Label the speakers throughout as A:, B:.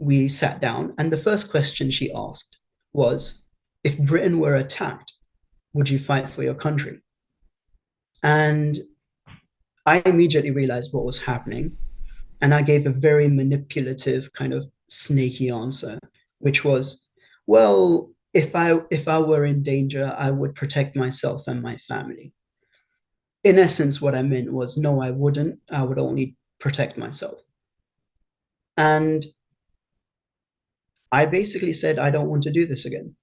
A: we sat down, and the first question she asked was, if Britain were attacked, would you fight for your country? And I immediately realized what was happening. And I gave a very manipulative, kind of snaky answer, which was, well, if I were in danger, I would protect myself and my family. In essence, what I meant was, no, I wouldn't. I would only protect myself. And I basically said, I don't want to do this again.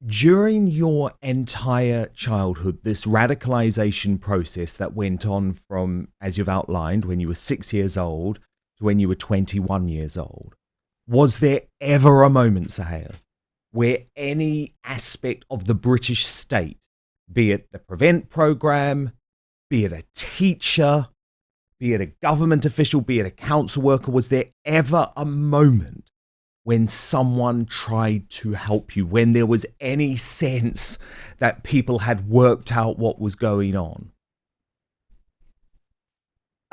B: During your entire childhood, this radicalization process that went on from, as you've outlined, when you were 6 years old to when you were 21 years old, was there ever a moment, Sohail, where any aspect of the British state, be it the Prevent program, be it a teacher, be it a government official, be it a council worker, was there ever a moment when someone tried to help you, when there was any sense that people had worked out what was going on?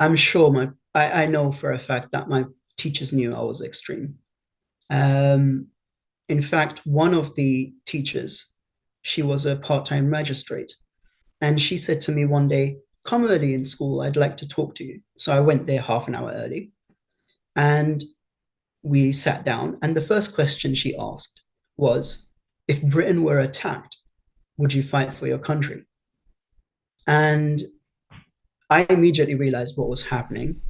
A: I'm sure I know for a fact that my teachers knew I was extreme. Um, in fact, one of the teachers, she was a part-time magistrate, and she said to me one day, come early in school, I'd like to talk to you. So I went there half an hour early, and we sat down, and the first question she asked was, if Britain were attacked, would you fight for your country? And I immediately realized what was happening.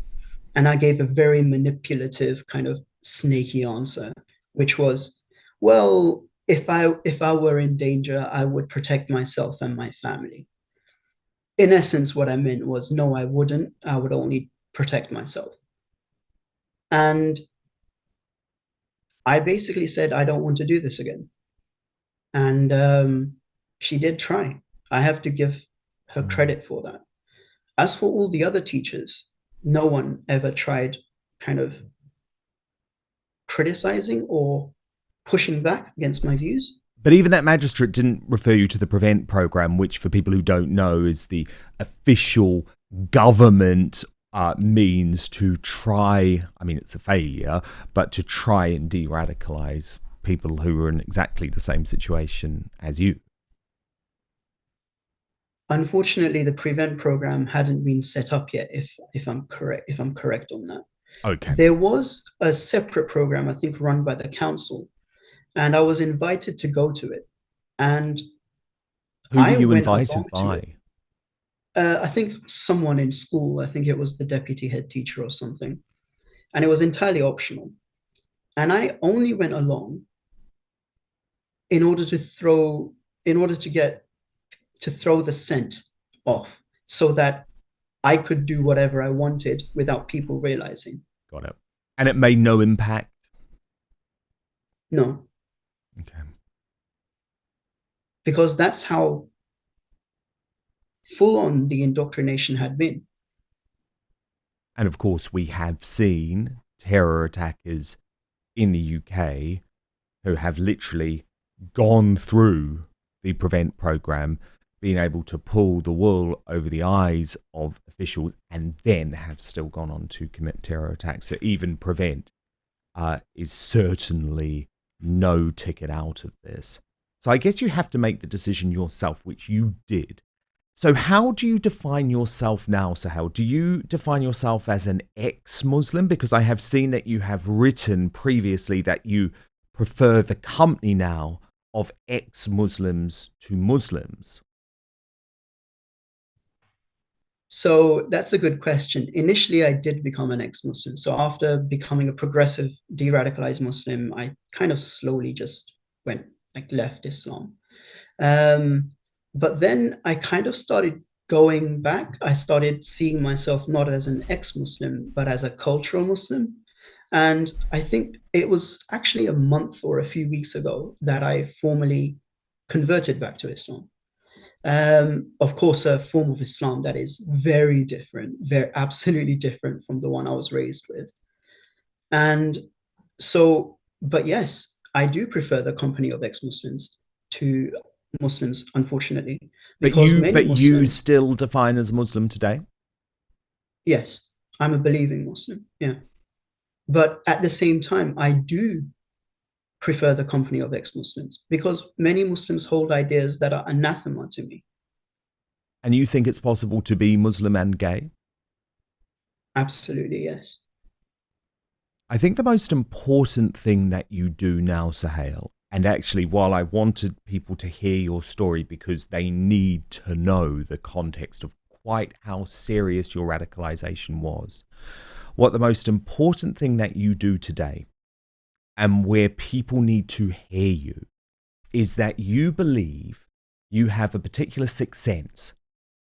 A: And I gave a very manipulative, kind of snaky answer, which was, well, if I were in danger, I would protect myself and my family. In essence, what I meant was, no, I wouldn't. I would only protect myself. And I basically said, I don't want to do this again. And she did try. I have to give her
B: Mm.
A: credit for that. As for all the other teachers, no one ever tried kind of criticizing or pushing back against my views.
B: But even that magistrate didn't refer you to the Prevent program, which, for people who don't know, is the official government means to try, I mean, it's a failure, but to try and de radicalize people who are in exactly the same situation as you.
A: Unfortunately, the Prevent program hadn't been set up yet, if I'm correct on that.
B: Okay.
A: There was a separate program, I think, run by the council, and I was invited to go to it. And
B: Who were
A: I
B: you
A: went
B: invited
A: along to it.
B: by?
A: I think someone in school, I think it was the deputy head teacher or something, and it was entirely optional. And I only went along in order to throw, in order to get to throw the scent off so that I could do whatever I wanted without people realizing.
B: Got it. And it made no impact.
A: No,
B: Okay.
A: because that's how full on the indoctrination had been.
B: And of course, we have seen terror attackers in the UK who have literally gone through the Prevent program, being able to pull the wool over the eyes of officials, and then have still gone on to commit terror attacks. So even Prevent is certainly no ticket out of this. So I guess you have to make the decision yourself, which you did. So how do you define yourself now, Sahel? Do you define yourself as an ex-Muslim? Because I have seen that you have written previously that you prefer the company now of ex-Muslims to Muslims.
A: So that's a good question. Initially, I did become an ex-Muslim. So after becoming a progressive, de-radicalized Muslim, I kind of slowly just went like left Islam. Um, but then I kind of started going back. I started seeing myself not as an ex-Muslim, but as a cultural Muslim. And I think it was actually a month or a few weeks ago that I formally converted back to Islam. Of course, a form of Islam that is very different, very absolutely different from the one I was raised with. And so, but yes, I do prefer the company of ex-Muslims to Muslims, unfortunately,
B: But
A: because
B: you
A: many
B: but you
A: Muslims,
B: still define as Muslim today?
A: yes, I'm a believing Muslim. Yeah. But at the same time, I do prefer the company of ex-Muslims because many Muslims hold ideas that are anathema to me.
B: And you think it's possible to be Muslim and gay?
A: Absolutely, yes.
B: I think the most important thing that you do now, Sohail, and actually, while I wanted people to hear your story because they need to know the context of quite how serious your radicalization was, what the most important thing that you do today and where people need to hear you is that you believe you have a particular sixth sense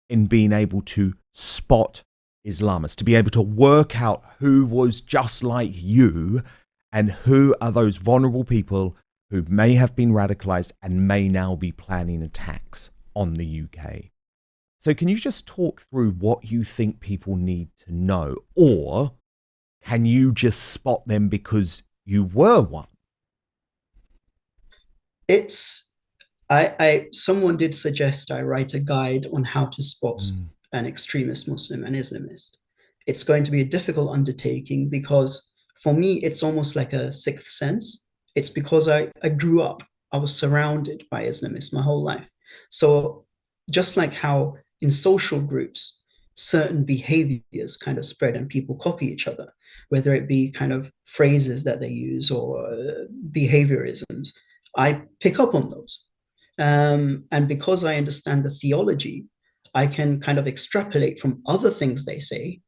B: in being able to spot Islamists, to be able to work out who was just like you and who are those vulnerable people who may have been radicalized and may now be planning attacks on the UK. So can you just talk through what you think people need to know? Or can you just spot them because you were one?
A: It's I someone did suggest I write a guide on how to spot
B: Mm,
A: an extremist Muslim and Islamist. It's going to be a difficult undertaking because for me it's almost like a sixth sense. It's because I grew up, I was surrounded by Islamists my whole life. So just like how in social groups certain behaviors kind of spread and people copy each other, whether it be kind of phrases that they use or behaviorisms, I pick up on those. And because I understand the theology, I can kind of extrapolate from other things they say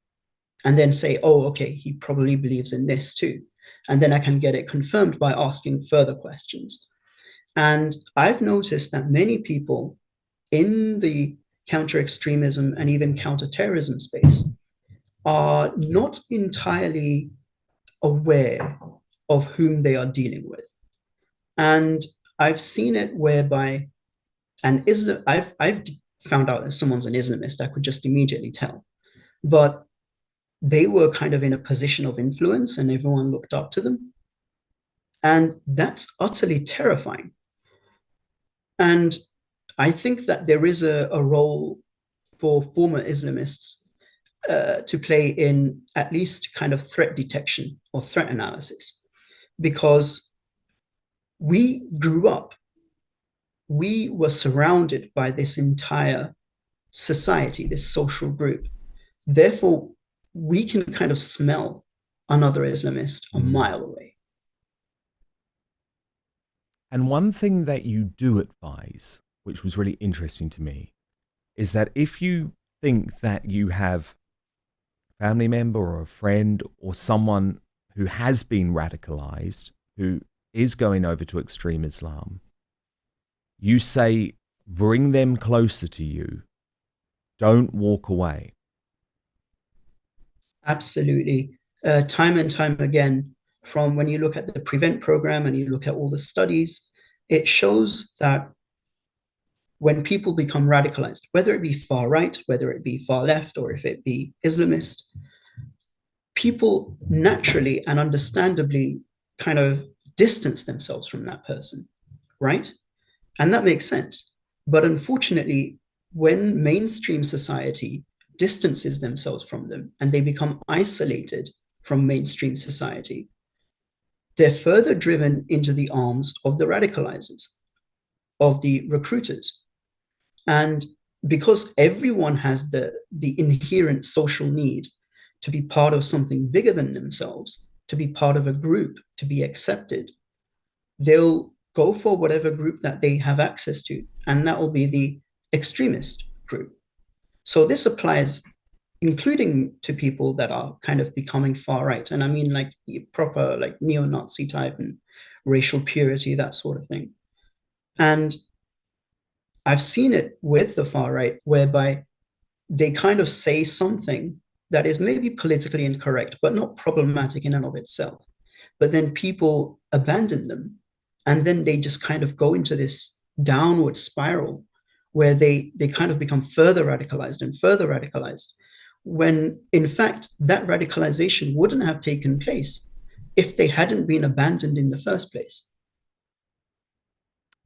A: and then say, oh, okay, he probably believes in this too. And then I can get it confirmed by asking further questions. And I've noticed that many people in the counter extremism and even counterterrorism space are not entirely aware of whom they are dealing with. And I've seen it whereby and Islam, I've found out that someone's an Islamist. I could just immediately tell, but they were kind of in a position of influence, and everyone looked up to them, and that's utterly terrifying. And I think that there is a role for former Islamists to play in at least kind of threat detection or threat analysis, because we grew up, we were surrounded by this entire society, this social group. Therefore, we can kind of smell another Islamist a
B: mm.
A: mile away.
B: And one thing that you do advise, which was really interesting to me, is that if you think that you have a family member or a friend or someone who has been radicalized, who is going over to extreme Islam, you say, bring them closer to you. Don't walk away.
A: Absolutely. Time and time again, from when you look at the Prevent program and you look at all the studies, it shows that when people become radicalized, whether it be far right, whether it be far left, or if it be Islamist, people naturally and understandably kind of distance themselves from that person, right? And that makes sense. But unfortunately, when mainstream society distances themselves from them and they become isolated from mainstream society, they're further driven into the arms of the radicalizers, of the recruiters. And because everyone has the inherent social need to be part of something bigger than themselves, to be part of a group, to be accepted, they'll go for whatever group that they have access to, and that will be the extremist group. So this applies including to people that are kind of becoming far right. And I mean like proper like neo-Nazi type and racial purity, that sort of thing. And I've seen it with the far right, whereby they kind of say something that is maybe politically incorrect, but not problematic in and of itself. But then people abandon them. And then they just kind of go into this downward spiral where they kind of become further radicalized and further radicalized. When in fact, that radicalization wouldn't have taken place if they hadn't been abandoned in the first place.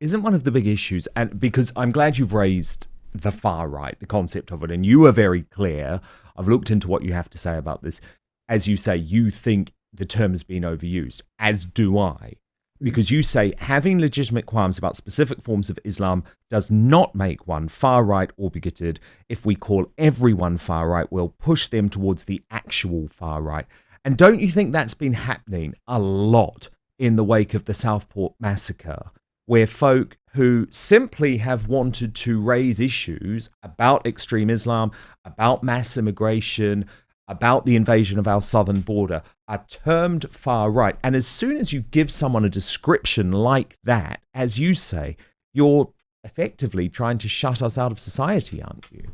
B: Isn't one of the big issues, and because I'm glad you've raised the far right, the concept of it, and you are very clear. I've looked into what you have to say about this. As you say, you think the term has been overused, as do I.
A: Mm.
B: Because you say having legitimate qualms about specific forms of Islam does not make one far right or bigoted. If we call everyone far right, we'll push them towards the actual far right. And don't you think that's been happening a lot in the wake of the Southport massacre, where folk who simply have wanted to raise issues about extreme Islam, about mass immigration, about the invasion of our southern border are termed far right. And as soon as you give someone a description like that, as you say, you're effectively trying to shut us out of society, aren't you?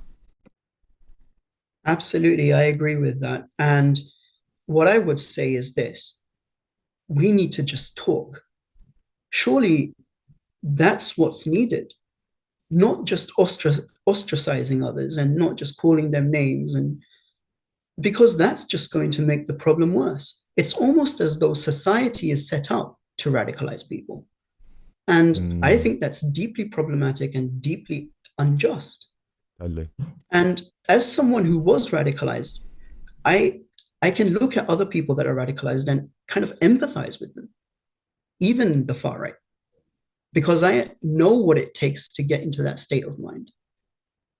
A: Absolutely, I agree with that. And what I would say is this: we need to just talk. Surely that's what's needed, not just ostracizing others and not just calling them names, and because that's just going to make the problem worse. It's almost as though society is set up to radicalize people. And I
B: Mm,
A: think that's deeply problematic and deeply unjust.
B: totally.
A: And as someone who was radicalized, I I can look at other people that are radicalized and kind of empathize with them, even the far right, because I know what it takes to get into that state of mind.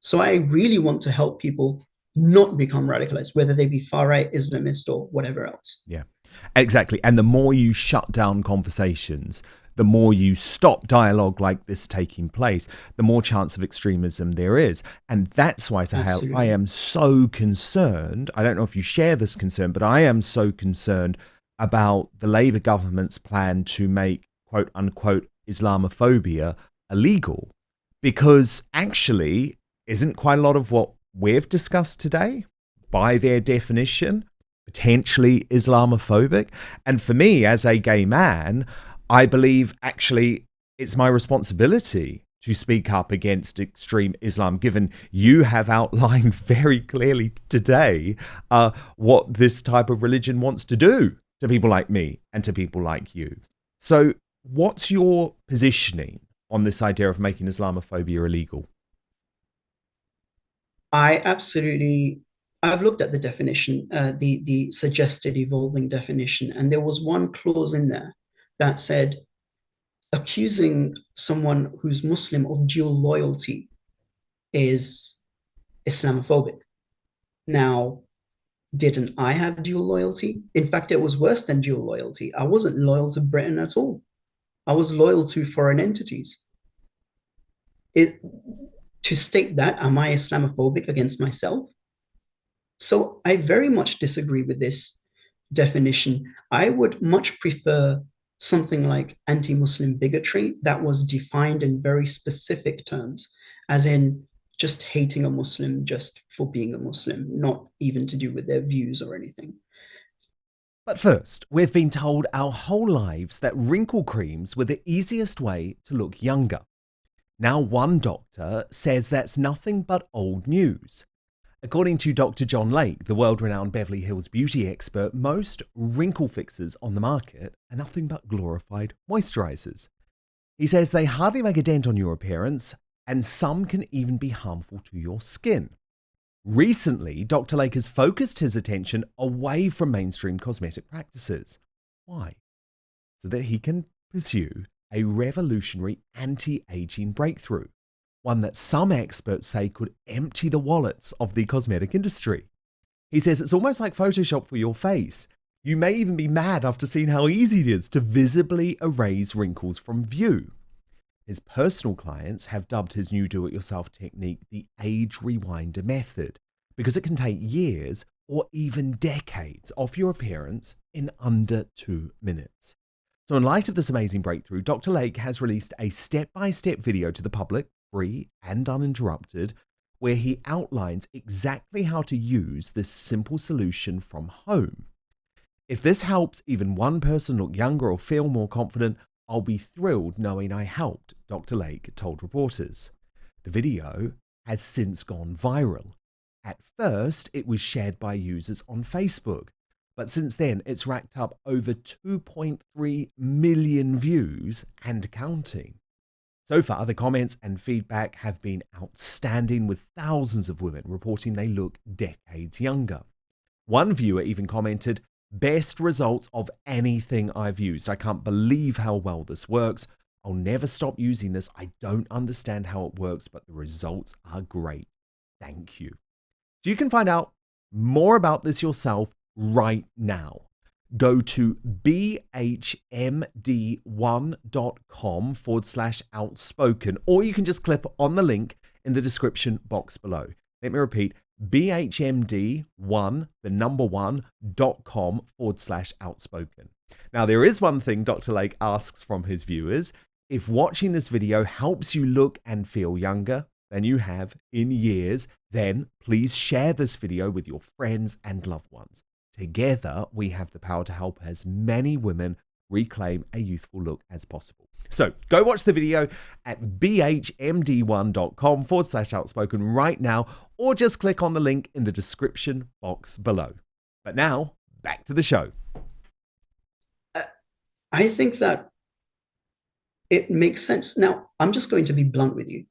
A: So I really want to help people not become radicalized, whether they be far right, Islamist, or whatever else.
B: Yeah, exactly. And the more you shut down conversations, the more you stop dialogue like this taking place, the more chance of extremism there is. And that's why, Sohail, I
A: Absolutely.
B: am so concerned. I don't know if you share this concern, but I am so concerned about the Labour government's plan to make quote unquote Islamophobia illegal. Because actually, isn't quite a lot of what we've discussed today, by their definition, potentially Islamophobic? And for me, as a gay man, I believe actually it's my responsibility to speak up against extreme Islam, given you have outlined very clearly today what this type of religion wants to do to people like me and to people like you. So, what's your positioning on this idea of making Islamophobia illegal?
A: I absolutely, I've looked at the definition, the suggested evolving definition, and there was one clause in there that said accusing someone who's Muslim of dual loyalty is Islamophobic. Now, didn't I have dual loyalty? In fact, it was worse than dual loyalty. I wasn't loyal to Britain at all. I was loyal to foreign entities. It, to state that, am I Islamophobic against myself? So I very much disagree with this definition. I would much prefer something like anti Muslim bigotry that was defined in very specific terms, as in just hating a Muslim just for being a Muslim, not even to do with their views or anything.
B: But first, we've been told our whole lives that wrinkle creams were the easiest way to look younger. Now, one doctor says that's nothing but old news. According to Dr. John Lake, the world renowned Beverly Hills beauty expert, most wrinkle fixers on the market are nothing but glorified moisturizers. He says they hardly make a dent on your appearance, and some can even be harmful to your skin. Recently, Dr. Lake has focused his attention away from mainstream cosmetic practices. Why? So that he can pursue a revolutionary anti-aging breakthrough, one that some experts say could empty the wallets of the cosmetic industry. He says it's almost like Photoshop for your face. You may even be mad after seeing how easy it is to visibly erase wrinkles from view. His personal clients have dubbed his new do-it-yourself technique the age rewinder method because it can take years or even decades off your appearance in under 2 minutes. So in light of this amazing breakthrough, Dr. Lake has released a step-by-step video to the public, free and uninterrupted, where he outlines exactly how to use this simple solution from home. If this helps even one person look younger or feel more confident, I'll be thrilled knowing I helped, Dr. Lake told reporters. The video has since gone viral. At first, it was shared by users on Facebook, but since then, it's racked up over 2.3 million views and counting. So far, the comments and feedback have been outstanding, with thousands of women reporting they look decades younger. One viewer even commented, best results of anything I've used. I can't believe how well this works. I'll never stop using this. I don't understand how it works, but the results are great. Thank you. So you can find out more about this yourself right now. Go to bhmd1.com/outspoken, or you can just click on the link in the description box below. Let me repeat, bhmd1.com/outspoken. Now, there is one thing Dr. Lake asks from his viewers. If watching this video helps you look and feel younger than you have in years, then please share this video with your friends and loved ones. Together, we have the power to help as many women reclaim a youthful look as possible. So go watch the video at bhmd1.com/outspoken right now, or just click on the link in the description box below. But now, back to the show.
A: I think that it makes sense. Now, I'm just going to be blunt with you.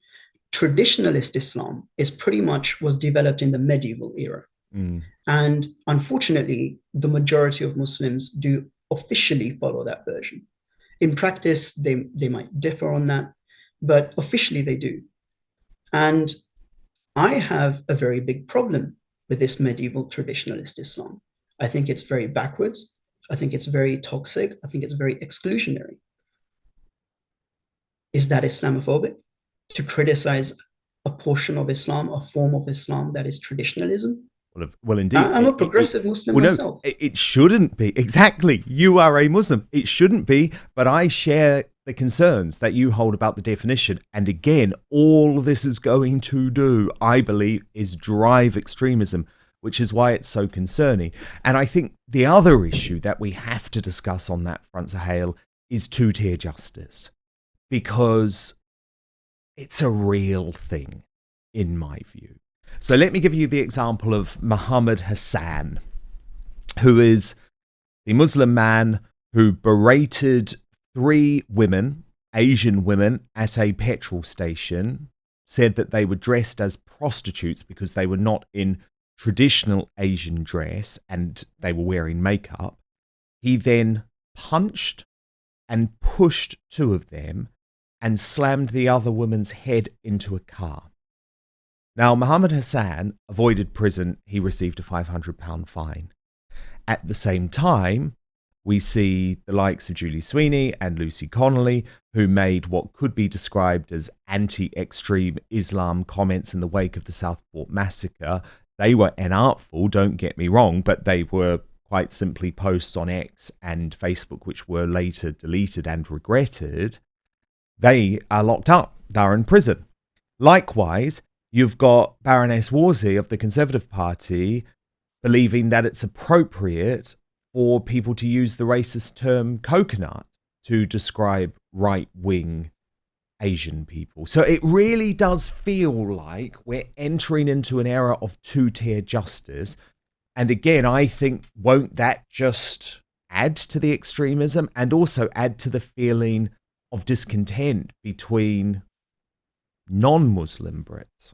A: Traditionalist Islam was developed in the medieval era. And unfortunately, the majority of Muslims do officially follow that version. In practice, they might differ on that, but officially they do. And I have a very big problem with this medieval traditionalist Islam. I think it's very backwards. I think it's very toxic. I think it's very exclusionary. Is that Islamophobic? To criticize a portion of Islam, a form of Islam that is traditionalism?
B: Well, indeed.
A: I'm a progressive Muslim myself.
B: No, it shouldn't be. Exactly. You are a Muslim. It shouldn't be. But I share the concerns that you hold about the definition. And again, all this is going to do, I believe, is drive extremism, which is why it's so concerning. And I think the other issue that we have to discuss on that front, Sohail, is two-tier justice. Because it's a real thing, in my view. So let me give you the example of Muhammad Hassan, who is the Muslim man who berated 3 women, Asian women, at a petrol station, said that they were dressed as prostitutes because they were not in traditional Asian dress and they were wearing makeup. He then punched and pushed 2 of them and slammed the other woman's head into a car. Now, Muhammad Hassan avoided prison. He received a £500 fine. At the same time, we see the likes of Julie Sweeney and Lucy Connolly, who made what could be described as anti-extreme Islam comments in the wake of the Southport massacre. They were inartful, don't get me wrong, but they were quite simply posts on X and Facebook, which were later deleted and regretted. They are locked up. They're in prison. Likewise, you've got Baroness Wolsey of the Conservative Party believing that it's appropriate for people to use the racist term coconut to describe right-wing Asian people. So it really does feel like we're entering into an era of two-tier justice. And again, I think, won't that just add to the extremism and also add to the feeling of discontent between non-Muslim Brits?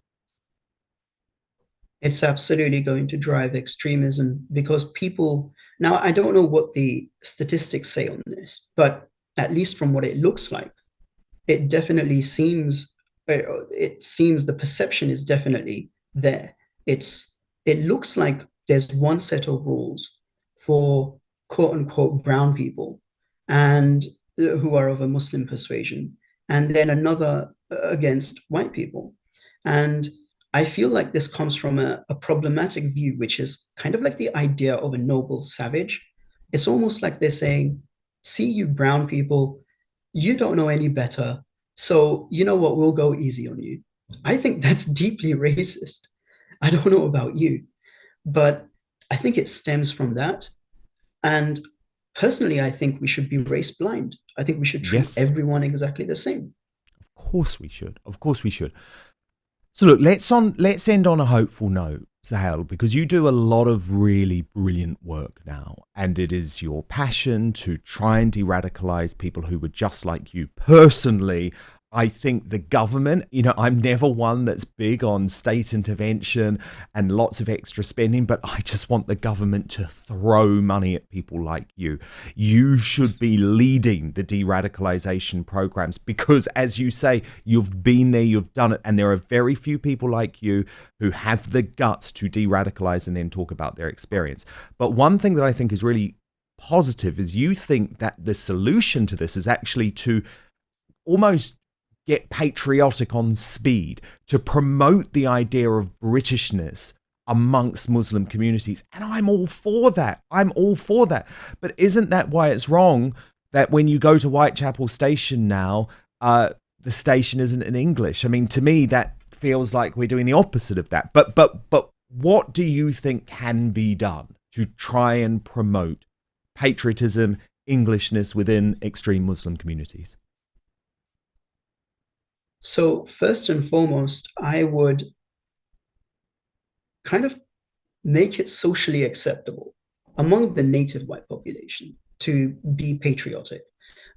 A: It's absolutely going to drive extremism because people, now I don't know what the statistics say on this, but at least from what it looks like, it definitely seems, the perception is definitely there. It looks like there's one set of rules for quote unquote brown people and who are of a Muslim persuasion, and then another against white people. And I feel like this comes from a problematic view, which is kind of like the idea of a noble savage. It's almost like they're saying, see, you brown people, you don't know any better. So you know what, we'll go easy on you. I think that's deeply racist. I don't know about you, but I think it stems from that. And personally, I think we should be race blind. I think we should treat everyone exactly the same.
B: Of course we should. Of course we should. So look, let's end on a hopeful note, Sohail, because you do a lot of really brilliant work now, and it is your passion to try and de-radicalize people who were just like you. Personally, I think the government, I'm never one that's big on state intervention and lots of extra spending, but I just want the government to throw money at people like you. You should be leading the de-radicalization programs because, as you say, you've been there, you've done it, and there are very few people like you who have the guts to de-radicalize and then talk about their experience. But one thing that I think is really positive is you think that the solution to this is actually to almost get patriotic on speed, to promote the idea of Britishness amongst Muslim communities. And I'm all for that. I'm all for that. But isn't that why it's wrong that when you go to Whitechapel Station now, the station isn't in English? I mean, to me, that feels like we're doing the opposite of that. But what do you think can be done to try and promote patriotism, Englishness within extreme Muslim communities?
A: So first and foremost, I would kind of make it socially acceptable among the native white population to be patriotic.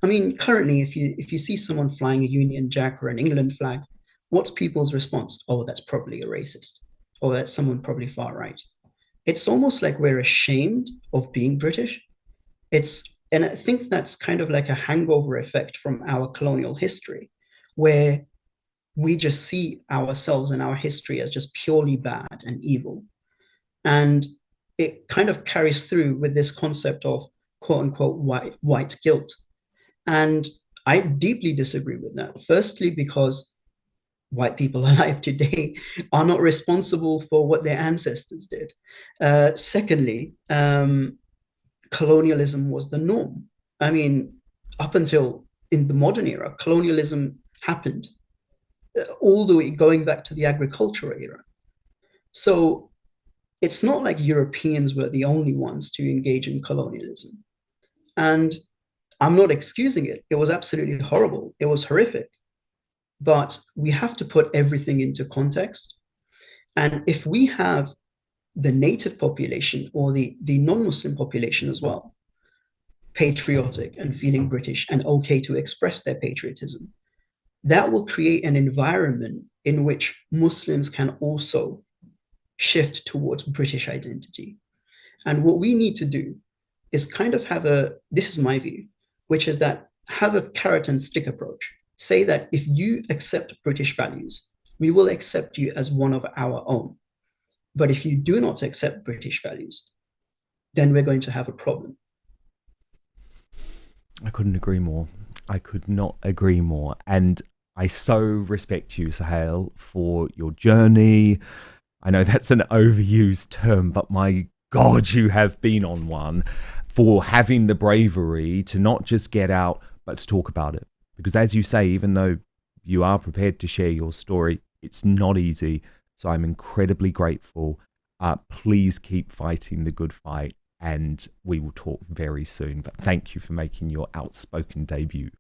A: I mean, currently, if you see someone flying a Union Jack or an England flag, what's people's response? Oh, that's probably a racist. Oh, that's someone probably far right. It's almost like we're ashamed of being British. And I think that's kind of like a hangover effect from our colonial history, where we just see ourselves and our history as just purely bad and evil. And it kind of carries through with this concept of quote unquote white guilt. And I deeply disagree with that. Firstly, because white people alive today are not responsible for what their ancestors did. Secondly, colonialism was the norm. I mean, up until in the modern era, colonialism happened all the way going back to the agricultural era. So it's not like Europeans were the only ones to engage in colonialism. And I'm not excusing it. It was absolutely horrible. It was horrific. But we have to put everything into context. And if we have the native population or the non-Muslim population as well, patriotic and feeling British and okay to express their patriotism, that will create an environment in which Muslims can also shift towards British identity. And what we need to do is kind of this is my view, which is that have a carrot and stick approach. Say that if you accept British values, we will accept you as one of our own. But if you do not accept British values, then we're going to have a problem.
B: I couldn't agree more. I could not agree more. And I so respect you, Sohail, for your journey. I know that's an overused term, but my God, you have been on one, for having the bravery to not just get out, but to talk about it. Because as you say, even though you are prepared to share your story, it's not easy. So I'm incredibly grateful. Please keep fighting the good fight, and we will talk very soon. But thank you for making your Outspoken debut.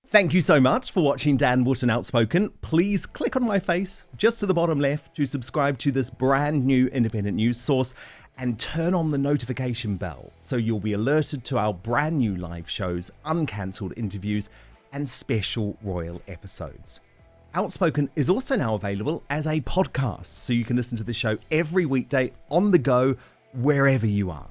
B: Thank you so much for watching Dan Wootton Outspoken. Please click on my face just to the bottom left to subscribe to this brand new independent news source and turn on the notification bell so you'll be alerted to our brand new live shows, uncancelled interviews, and special royal episodes. Outspoken is also now available as a podcast, so you can listen to the show every weekday on the go, wherever you are.